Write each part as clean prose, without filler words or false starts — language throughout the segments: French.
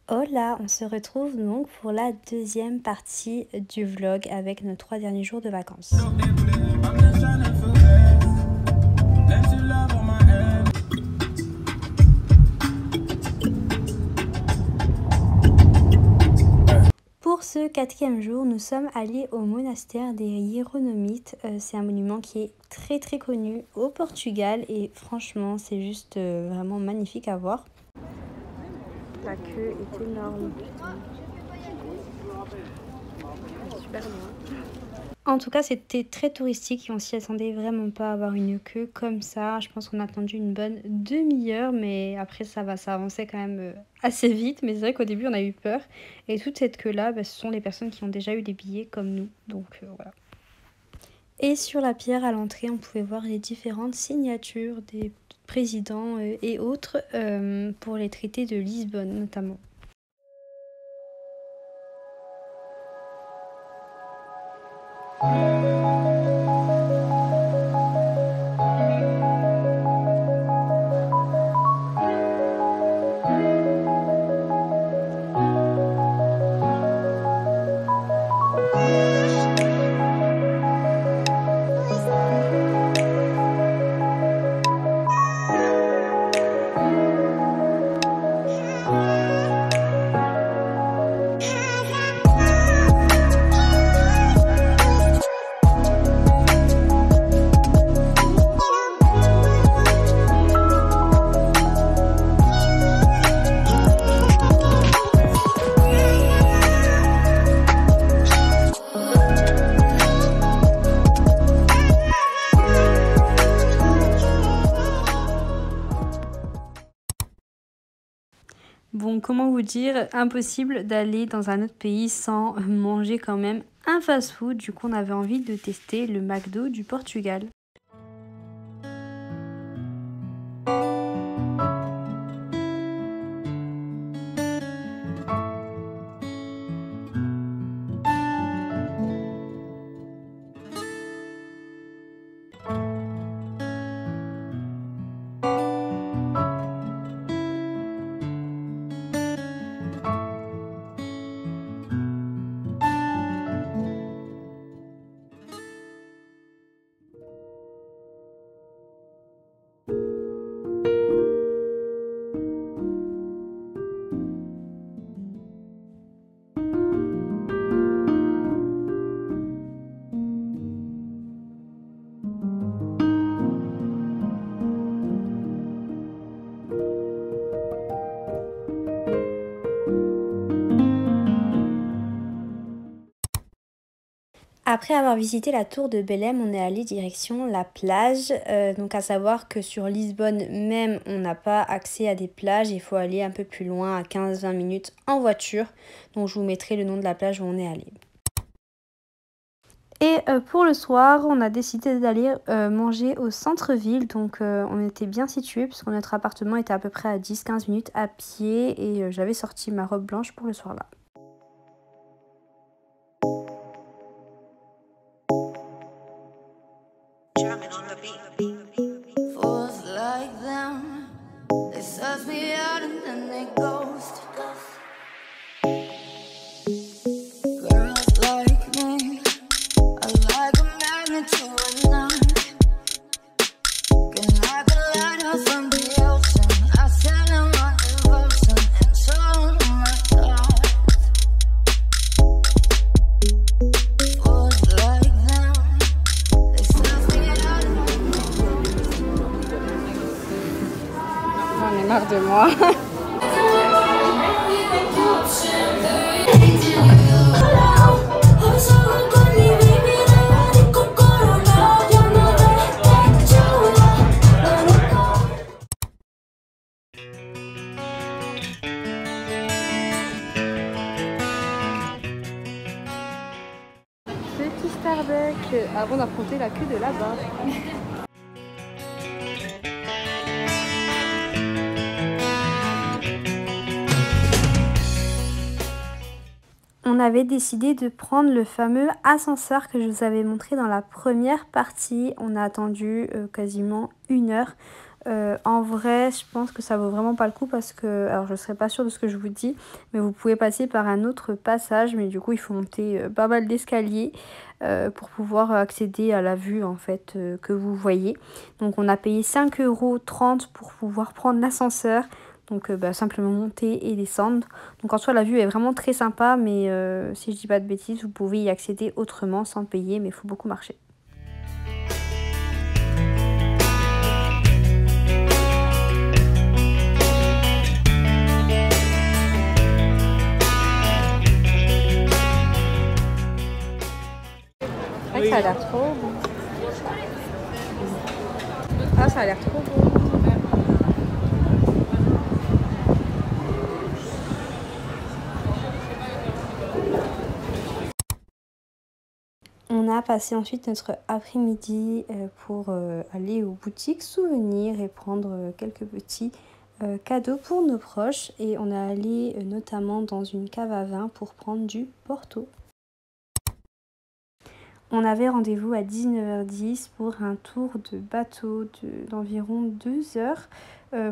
Hola, on se retrouve donc pour la deuxième partie du vlog avec nos 3 derniers jours de vacances. Pour ce 4e jour, nous sommes allés au monastère des Hieronymites. C'est un monument qui est très connu au Portugal et franchement c'est juste vraiment magnifique à voir. La queue est énorme. Super loin. En tout cas, c'était très touristique et on s'y attendait vraiment pas à avoir une queue comme ça. Je pense qu'on a attendu une bonne demi-heure, mais après ça avançait quand même assez vite. Mais c'est vrai qu'au début, on a eu peur. Et toute cette queue-là, ce sont les personnes qui ont déjà eu des billets comme nous. Donc voilà. Et sur la pierre à l'entrée, on pouvait voir les différentes signatures des présidents et autres pour les traités de Lisbonne notamment. Bon, comment vous dire, impossible d'aller dans un autre pays sans manger quand même un fast-food. Du coup, on avait envie de tester le McDo du Portugal. Après avoir visité la tour de Belém, on est allé direction la plage. Donc à savoir que sur Lisbonne même, on n'a pas accès à des plages. Il faut aller un peu plus loin, à 15-20 minutes en voiture. Donc je vous mettrai le nom de la plage où on est allé. Et pour le soir, on a décidé d'aller manger au centre-ville. Donc on était bien situé puisque notre appartement était à peu près à 10-15 minutes à pied. Et j'avais sorti ma robe blanche pour le soir là. J'en ai marre de moi. Petit Starbucks avant d'affronter la queue de là-bas. avait décidé de prendre le fameux ascenseur que je vous avais montré dans la première partie. On a attendu quasiment 1 heure. En vrai, je pense que ça vaut vraiment pas le coup parce que, alors je serais pas sûre de ce que je vous dis, mais vous pouvez passer par un autre passage, mais du coup il faut monter pas mal d'escaliers pour pouvoir accéder à la vue en fait que vous voyez. Donc on a payé 5,30 € pour pouvoir prendre l'ascenseur. Donc simplement monter et descendre. Donc en soi la vue est vraiment très sympa, mais si je dis pas de bêtises, vous pouvez y accéder autrement sans payer, mais il faut beaucoup marcher. Oui. Ça a l'air trop bon. Ah, ça a l'air trop beau. On a passé ensuite notre après-midi pour aller aux boutiques souvenirs et prendre quelques petits cadeaux pour nos proches. Et on est allé notamment dans une cave à vin pour prendre du Porto. On avait rendez-vous à 19h10 pour un tour de bateau d'environ 2 heures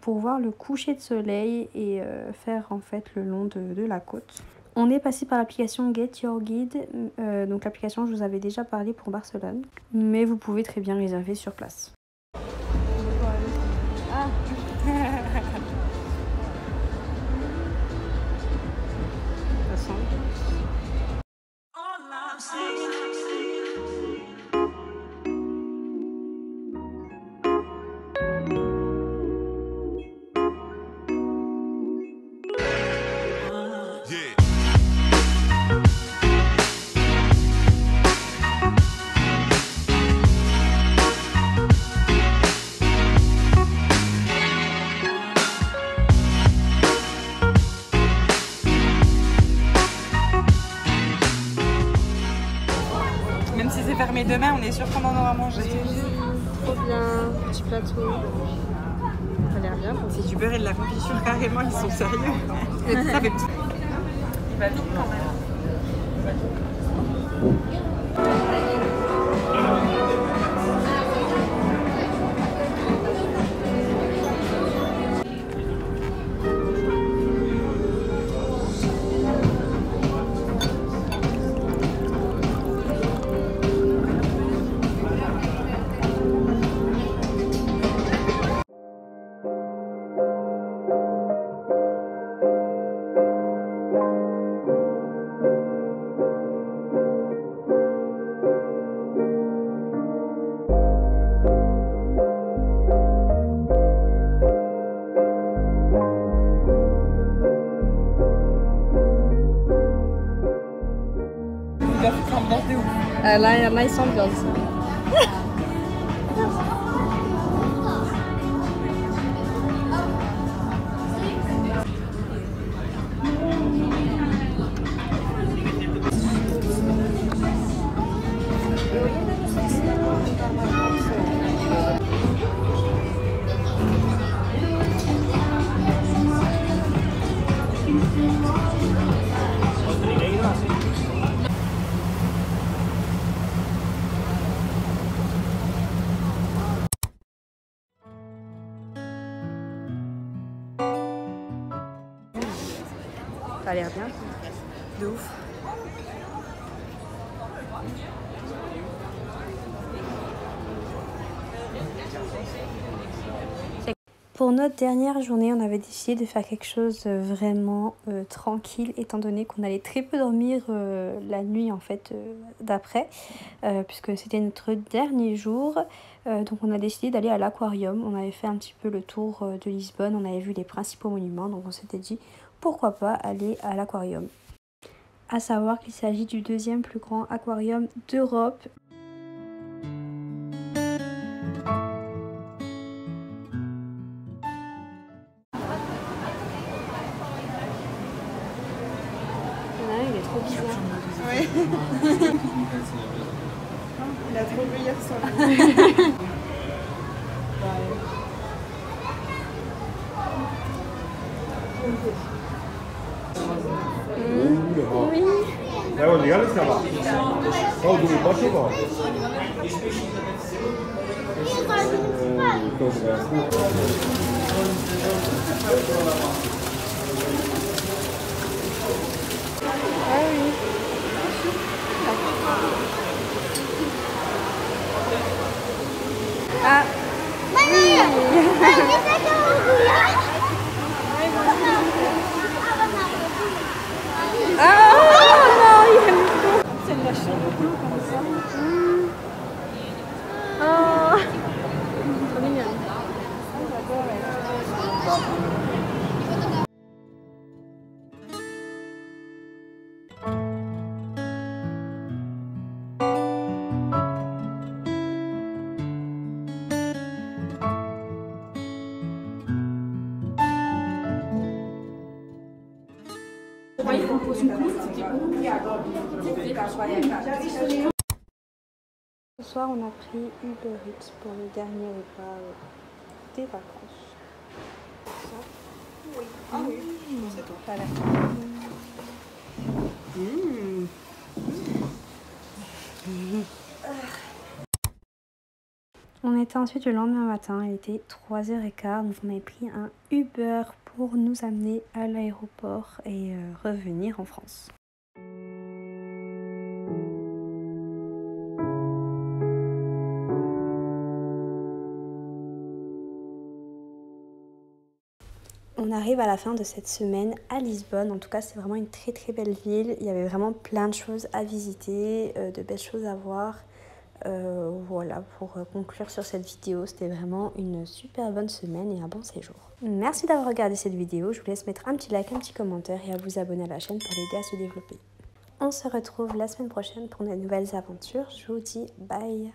pour voir le coucher de soleil et faire en fait le long de la côte. On est passé par l'application Get Your Guide, donc l'application je vous avais déjà parlé pour Barcelone, mais vous pouvez très bien réserver sur place. Ah. Même si c'est fermé demain, on est sûr qu'on en aura mangé. Trop bien, petit plateau. Ça a l'air bien. C'est du beurre et de la confiture carrément, ils sont sérieux. Ça fait petit. Il va vite quand même. Là, nice ambiance. Ça a l'air bien. De ouf. Pour notre dernière journée, on avait décidé de faire quelque chose vraiment tranquille, étant donné qu'on allait très peu dormir la nuit en fait d'après, puisque c'était notre dernier jour. Donc on a décidé d'aller à l'aquarium. On avait fait un petit peu le tour de Lisbonne, on avait vu les principaux monuments, donc on s'était dit pourquoi pas aller à l'aquarium. À savoir qu'il s'agit du deuxième plus grand aquarium d'Europe. Il est trop bizarre. Ouais. Il a trop bu hier soir. Oui. Reale seama. Sau două pace, bă. Ah. Ce soir, on a pris Uber Eats pour le dernier repas des vacances. Oui. Ah oui, c'est bon. Voilà. On était ensuite le lendemain matin, il était 3h15, donc on avait pris un Uber pour nous amener à l'aéroport et revenir en France. On arrive à la fin de cette semaine à Lisbonne. En tout cas, c'est vraiment une très très belle ville. Il y avait vraiment plein de choses à visiter, de belles choses à voir. Voilà, pour conclure sur cette vidéo, c'était vraiment une super bonne semaine et un bon séjour. Merci d'avoir regardé cette vidéo. Je vous laisse mettre un petit like, un petit commentaire et à vous abonner à la chaîne pour l'aider à se développer. On se retrouve la semaine prochaine pour de nouvelles aventures. Je vous dis bye!